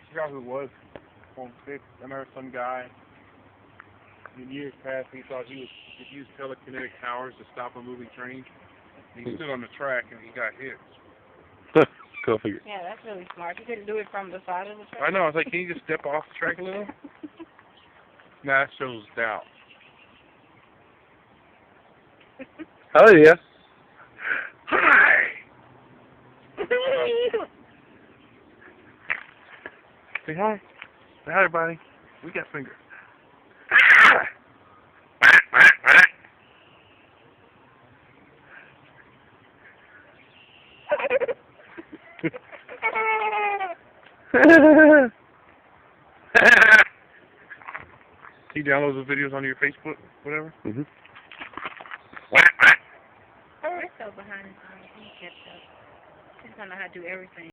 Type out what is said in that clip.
forgot who it was. On 6th, I remember some guy in years past, he thought he could use telekinetic powers to stop a moving train. And he stood on the track and he got hit. Go figure. Yeah, that's really smart. You couldn't do it from the side of the track. I know. I was like, can you just step off the track a little? Nah, that shows doubt. Oh yeah. Hi! Say hi. Say hi, everybody. We got fingers. Can you download those videos on your Facebook, whatever? Mhm. We're so behind the scenes. He kept up. He's gonna know how to do everything.